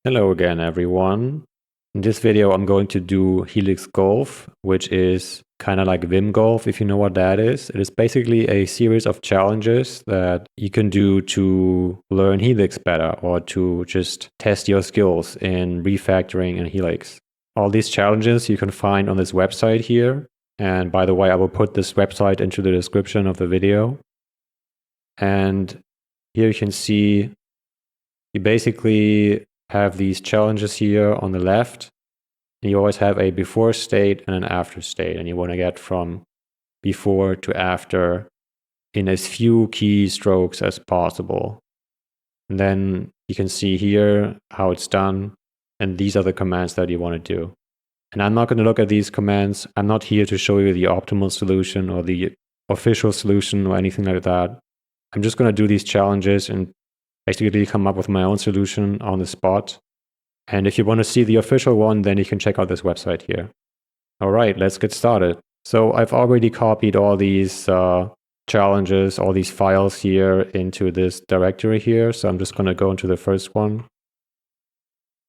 Hello again, everyone. In this video, I'm going to do Helix Golf, which is kind of like Vim Golf, if you know what that is. It is basically a series of challenges that you can do to learn Helix better or to just test your skills in refactoring in Helix. All these challenges you can find on this website here. And by the way, I will put this website into the description of the video. And here you can see you basically have these challenges here on the left. And you always have a before state and an after state. And you want to get from before to after in as few keystrokes as possible. And then you can see here how it's done. And these are the commands that you want to do. And I'm not going to look at these commands. I'm not here to show you the optimal solution or the official solution or anything like that. I'm just going to do these challenges and basically come up with my own solution on the spot. And if you want to see the official one, then you can check out this website here. All right, let's get started. So I've already copied all these challenges, all these files here into this directory here. So I'm just going to go into the first one.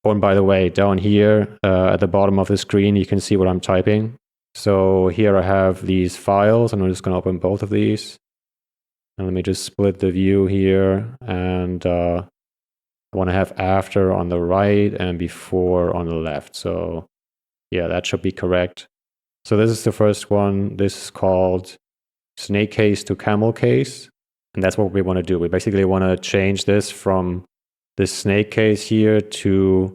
Oh, and by the way, down here at the bottom of the screen, you can see what I'm typing. So here I have these files, and I'm just going to open both of these. And let me just split the view here. And I want to have after on the right and before on the left. So yeah, that should be correct. So this is the first one. This is called snake case to camel case. And that's what we want to do. We basically want to change this from this snake case here to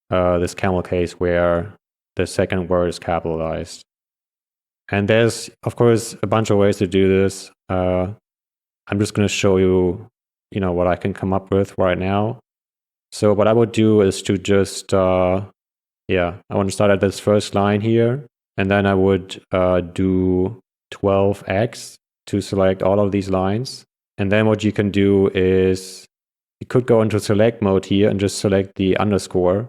this camel case where the second word is capitalized. And there's, of course, a bunch of ways to do this. I'm just going to show you, what I can come up with right now. So what I would do is to just, I want to start at this first line here. And then I would do 12x to select all of these lines. And then what you can do is you could go into select mode here and just select the underscore.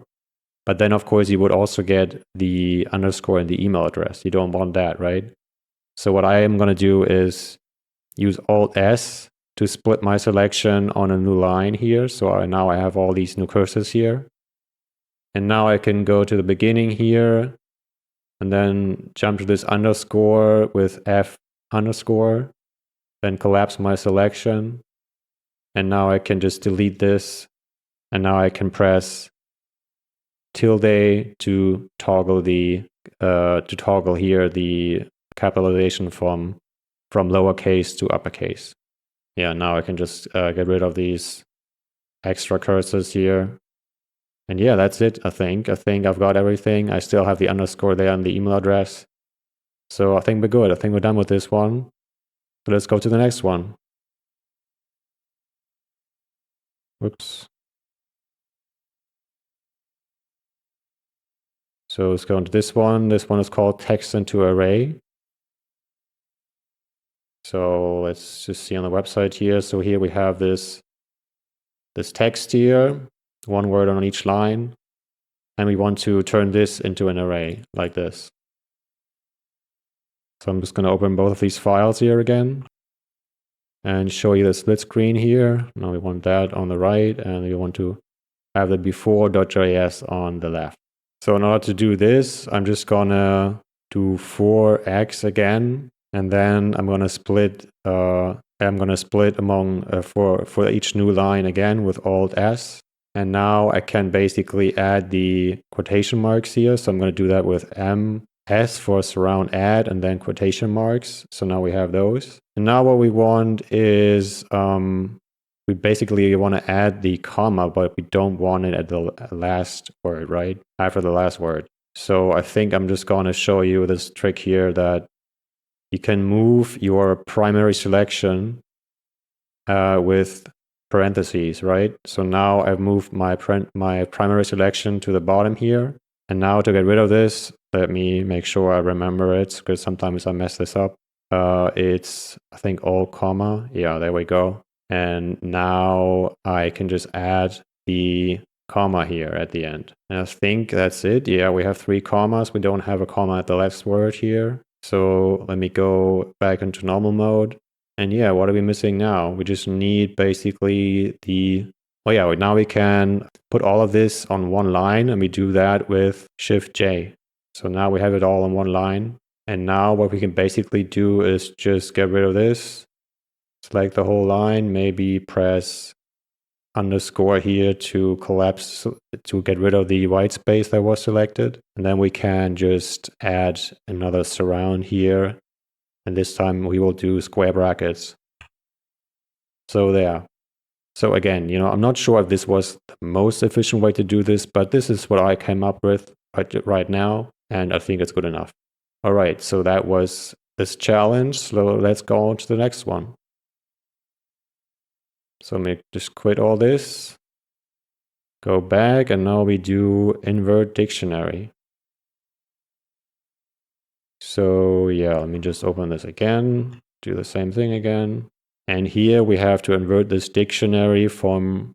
But then, of course, you would also get the underscore and the email address. You don't want that, right? So what I am going to do is use Alt-S to split my selection on a new line here. So now I have all these new cursors here. And now I can go to the beginning here and then jump to this underscore with F underscore, then collapse my selection. And now I can just delete this. And now I can press tilde to toggle here the capitalization from lowercase to uppercase. Yeah, now I can just get rid of these extra cursors here. And yeah, that's it, I think. I think I've got everything. I still have the underscore there and the email address. So I think we're good. I think we're done with this one. So let's go to the next one. Whoops. So let's go into this one. This one is called text into array. So let's just see on the website here. So here we have this text here, one word on each line. And we want to turn this into an array like this. So I'm just going to open both of these files here again and show you the split screen here. Now we want that on the right, and we want to have the before.js on the left. So in order to do this, I'm just going to do 4x again. And then I'm going to split among for each new line again with Alt-S. And now I can basically add the quotation marks here. So I'm going to do that with MS for surround add and then quotation marks. So now we have those. And now what we want is we basically want to add the comma, but we don't want it at the last word, right? After the last word. So I think I'm just going to show you this trick here that you can move your primary selection with parentheses, right? So now I've moved my primary selection to the bottom here. And now to get rid of this, let me make sure I remember it, because sometimes I mess this up. It's, I think, Alt comma. Yeah, there we go. And now I can just add the comma here at the end. And I think that's it. Yeah, we have 3 commas. We don't have a comma at the last word here. So let me go back into normal mode. And yeah, what are we missing now? We just need basically the Oh yeah, now we can put all of this on one line, and we do that with Shift J. So now we have it all on one line. And now what we can basically do is just get rid of this, select the whole line, maybe press underscore here to collapse, to get rid of the white space that was selected. And then we can just add another surround here. And this time we will do square brackets. So there. So again, I'm not sure if this was the most efficient way to do this, but this is what I came up with right now, and I think it's good enough. All right, so that was this challenge. So let's go on to the next one. So let me just quit all this, go back, and now we do invert dictionary. So yeah, let me just open this again, do the same thing again. And here we have to invert this dictionary from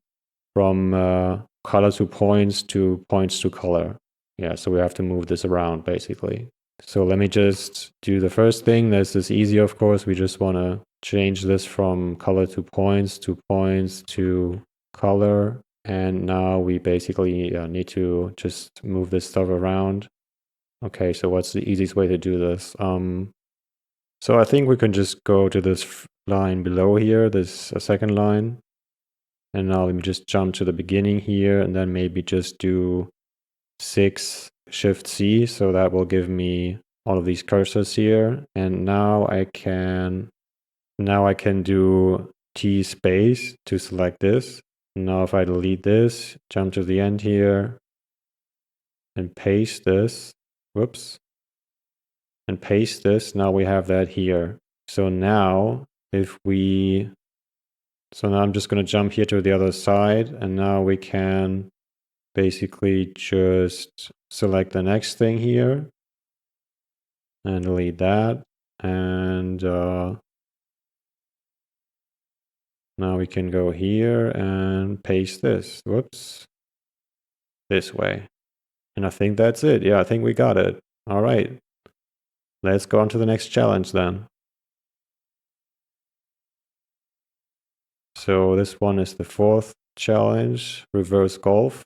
color to points to color. Yeah, so we have to move this around basically. So let me just do the first thing. This is easy, of course. We just want to change this from color to points to color. And now we basically need to just move this stuff around. Okay, so what's the easiest way to do this? So I think we can just go to this line below here, this second line. And now let me just jump to the beginning here and then maybe just do 6 Shift C. So that will give me all of these cursors here. And now I can do T space to select this. Now if I delete this, jump to the end here and paste this. Whoops. And paste this. Now we have that here. So now so now I'm just going to jump here to the other side, and now we can basically just select the next thing here and delete that. And now we can go here and paste this. Whoops. This way. And I think that's it. Yeah, I think we got it. All right. Let's go on to the next challenge then. So this one is the 4th challenge, reverse golf.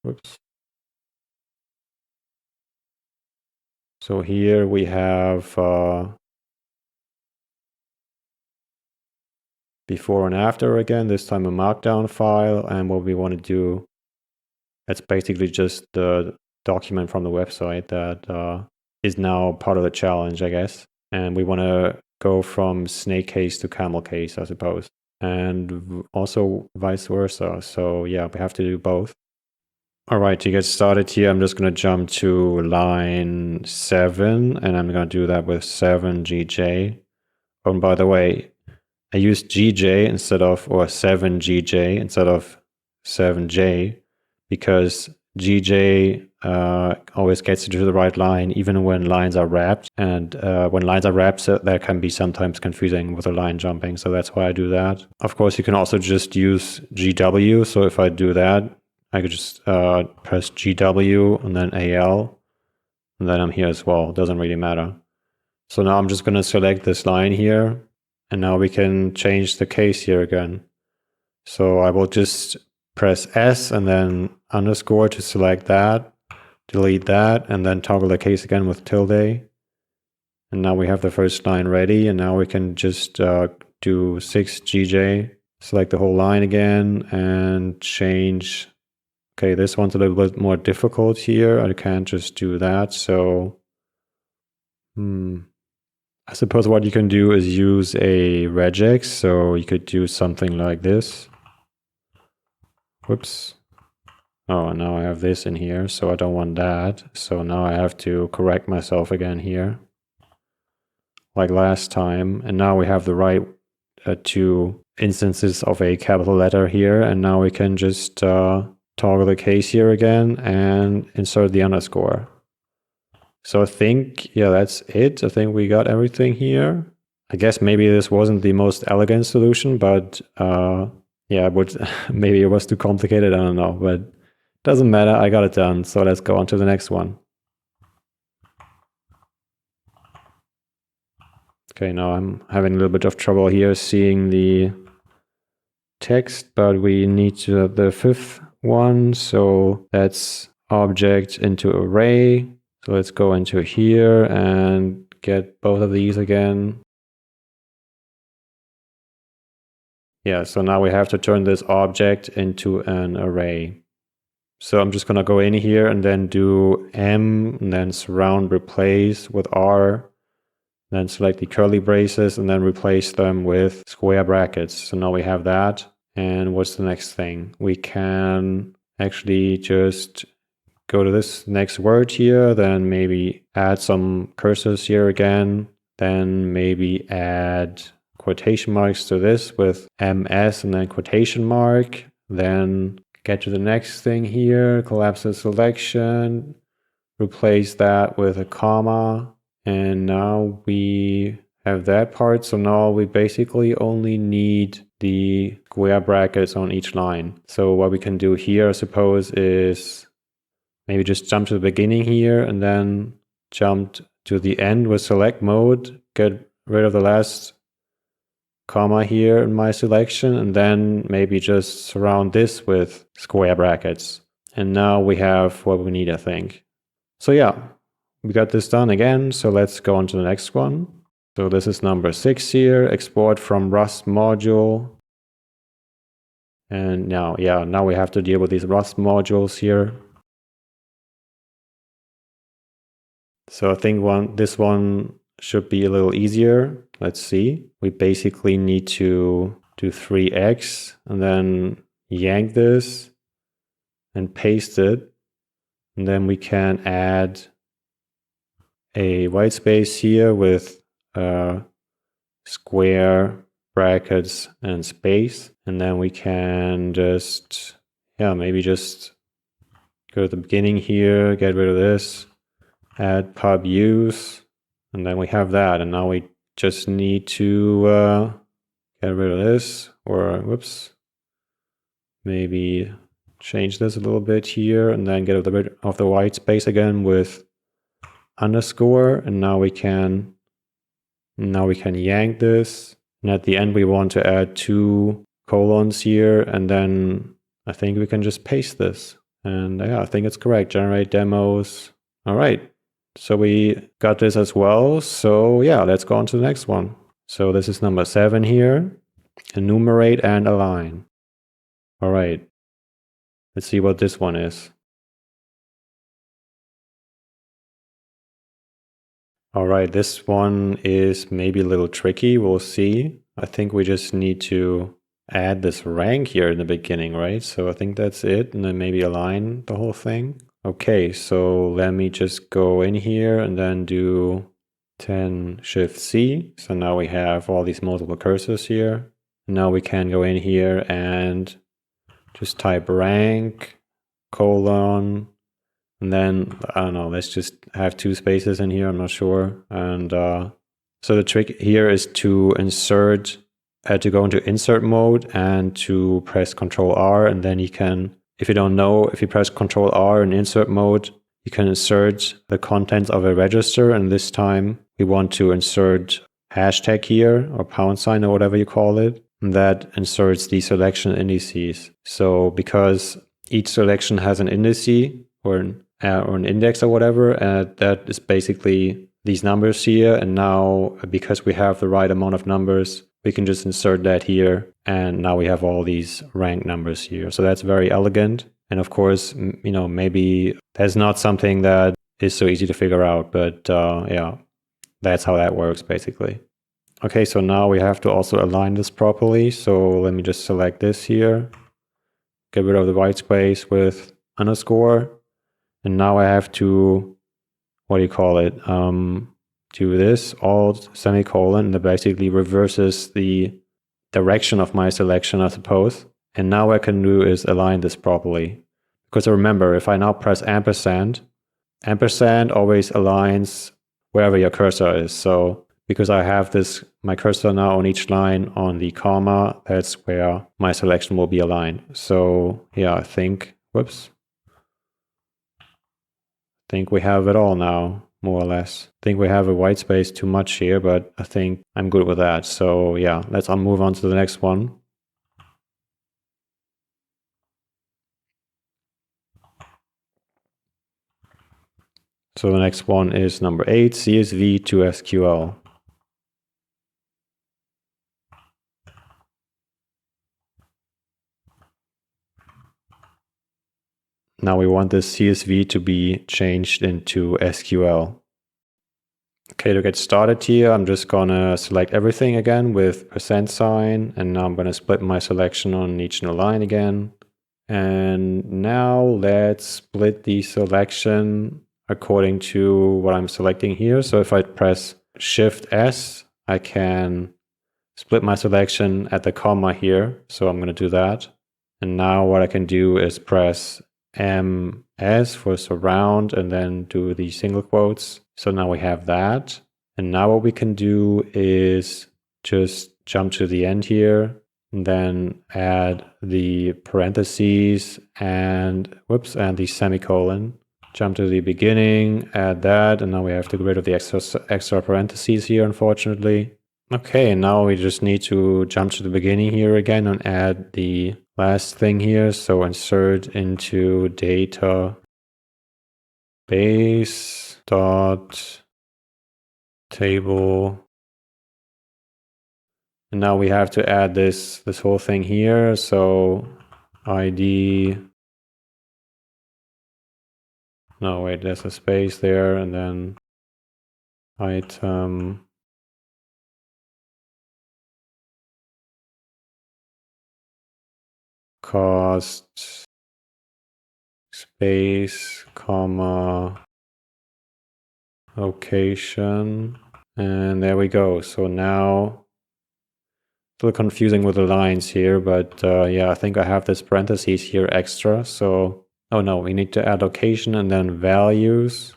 Whoops. So here we have before and after again, this time a markdown file. And what we want to do, that's basically just the document from the website that is now part of the challenge, I guess. And we want to go from snake case to camel case, I suppose. And also vice versa. So yeah, we have to do both. All right, to get started here, I'm just going to jump to line 7, and I'm going to do that with 7GJ. Oh, and by the way, I used GJ or 7GJ instead of 7J, because GJ always gets you to the right line, even when lines are wrapped. And when lines are wrapped, that can be sometimes confusing with a line jumping. So that's why I do that. Of course, you can also just use GW. So if I do that, I could just press GW and then AL, and then I'm here as well. It doesn't really matter. So now I'm just going to select this line here, and now we can change the case here again. So I will just press S and then underscore to select that, delete that, and then toggle the case again with tilde. And now we have the first line ready, and now we can just do 6GJ, select the whole line again, and change. Okay, this one's a little bit more difficult here. I can't just do that. So, I suppose what you can do is use a regex. So you could do something like this. Whoops. Oh, and now I have this in here, so I don't want that. So now I have to correct myself again here, like last time. And now we have the right 2 instances of a capital letter here. And now we can just toggle the case here again and insert the underscore. So I think, yeah, that's it. I think we got everything here. I guess maybe this wasn't the most elegant solution, but yeah, maybe it was too complicated. I don't know, but doesn't matter. I got it done. So let's go on to the next one. Okay, now I'm having a little bit of trouble here seeing the text, but we need the fifth one. So that's object into array. So let's go into here and get both of these again. Yeah, so now we have to turn this object into an array. So I'm just going to go in here and then do M and then surround replace with R. Then select the curly braces and then replace them with square brackets. So now we have that. And what's the next thing? We can actually just go to this next word here, then maybe add some cursors here again, then maybe add quotation marks to this with MS and then quotation mark, then get to the next thing here, collapse the selection, replace that with a comma, and now we have that part. So now we basically only need the square brackets on each line. So what we can do here, I suppose, is maybe just jump to the beginning here and then jump to the end with select mode, get rid of the last comma here in my selection, and then maybe just surround this with square brackets. And now we have what we need, I think. So yeah, we got this done again. So let's go on to the next one. So this is number 6 here, export from Rust module. And now, yeah, now we have to deal with these Rust modules here. So I think this one should be a little easier. Let's see. We basically need to do 3x and then yank this and paste it. And then we can add a white space here with square brackets and space. And then we can just, yeah, maybe just go to the beginning here, get rid of this, add pub use, and then we have that. And now we just need to get rid of this, or whoops, maybe change this a little bit here and then get rid of the white space again with underscore. And now we can yank this. And at the end, we want to add 2 colons here. And then I think we can just paste this. And yeah, I think it's correct. Generate demos. All right. So we got this as well. So yeah, let's go on to the next one. So this is number 7 here. Enumerate and align. All right. Let's see what this one is. All right, this one is maybe a little tricky. We'll see. I think we just need to add this rank here in the beginning, right? So I think that's it. And then maybe align the whole thing. Okay, so let me just go in here and then do 10 Shift C. So now we have all these multiple cursors here. Now we can go in here and just type rank, colon, and then, I don't know, let's just have 2 spaces in here, I'm not sure. And so the trick here is to insert, to go into insert mode and to press Control R. And then you can, if you don't know, if you press Control R in insert mode, you can insert the contents of a register. And this time we want to insert hashtag here or # or whatever you call it. And that inserts the selection indices. So because each selection has an indice or an index or whatever, that is basically these numbers here. And now because we have the right amount of numbers, we can just insert that here. And now we have all these rank numbers here. So that's very elegant. And of course, you know, maybe that's not something that is so easy to figure out, but yeah, that's how that works basically. Okay, so now we have to also align this properly. So let me just select this here, get rid of the white space with underscore. And now I have to, what do you call it? Do this, alt, semicolon, and that basically reverses the direction of my selection, I suppose. And now what I can do is align this properly. Because remember, if I now press ampersand, ampersand always aligns wherever your cursor is. So because I have this, my cursor now on each line on the comma, that's where my selection will be aligned. So yeah, I think, whoops. I think we have it all now, more or less. I think we have a white space too much here, but I think I'm good with that. So yeah, let's move on to the next one. So the next one is number 8, CSV to SQL. Now we want this CSV to be changed into SQL. Okay, to get started here, I'm just gonna select everything again with %, and now I'm gonna split my selection on each new line again. And now let's split the selection according to what I'm selecting here. So if I press Shift S, I can split my selection at the comma here. So I'm gonna do that. And now what I can do is press MS for surround and then do the single quotes. So now we have that. And now what we can do is just jump to the end here and then add the parentheses and the semicolon. Jump to the beginning, add that, and now we have to get rid of the extra parentheses here, unfortunately. Okay, now we just need to jump to the beginning here again and add the last thing here. So insert into data base dot table. And now we have to add this whole thing here. So ID. No, wait, there's a space there, and then item. Cost, space, comma, location, and there we go. So now, a little confusing with the lines here, but yeah, I think I have this parentheses here extra. So, oh no, we need to add location and then values.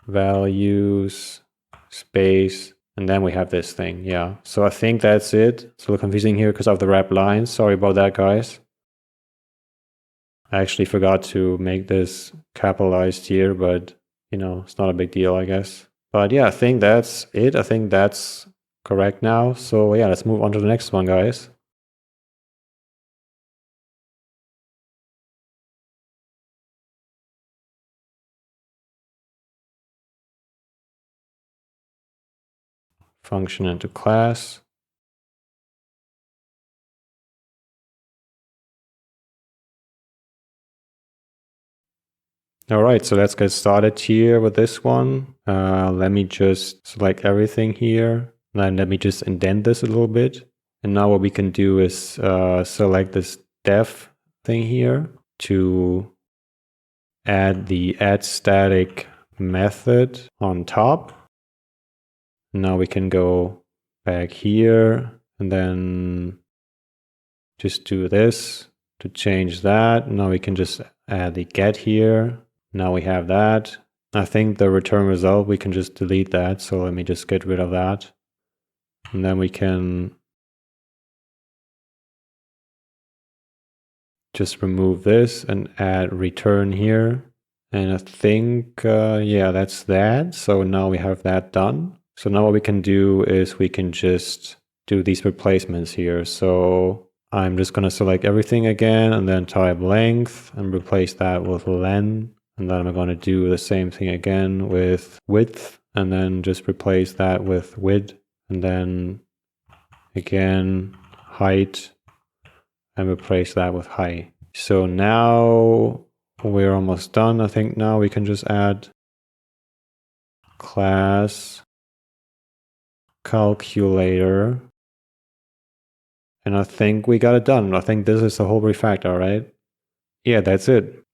Values, space, and then we have this thing. Yeah, so I think that's it. It's a little confusing here because of the wrap lines. Sorry about that, guys. I actually forgot to make this capitalized here, but you know, it's not a big deal, I guess. But yeah, I think that's it. I think that's correct now. So yeah, let's move on to the next one, guys. Function into class. All right, so let's get started here with this one. Let me just select everything here. Then let me just indent this a little bit. And now what we can do is select this def thing here to add the add static method on top. Now we can go back here and then just do this to change that. Now we can just add the get here. Now we have that. I think the return result, we can just delete that. So let me just get rid of that. And then we can just remove this and add return here. And I think, yeah, that's that. So now we have that done. So now what we can do is we can just do these replacements here. So I'm just going to select everything again and then type length and replace that with len. And then I'm going to do the same thing again with width and then just replace that with width. And then again, height and replace that with height. So now we're almost done. I think now we can just add class calculator. And I think we got it done. I think this is the whole refactor, right? Yeah, that's it.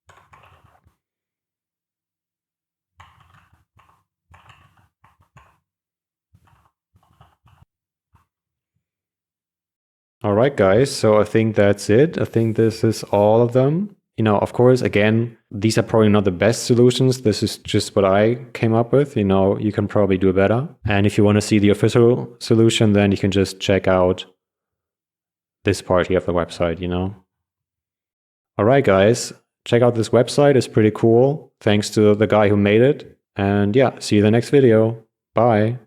All right, guys. So I think that's it. I think this is all of them. You know, of course, again, these are probably not the best solutions. This is just what I came up with. You know, you can probably do better. And if you want to see the official solution, then you can just check out this part here of the website, you know. All right, guys, check out this website. It's pretty cool. Thanks to the guy who made it. And yeah, see you in the next video. Bye.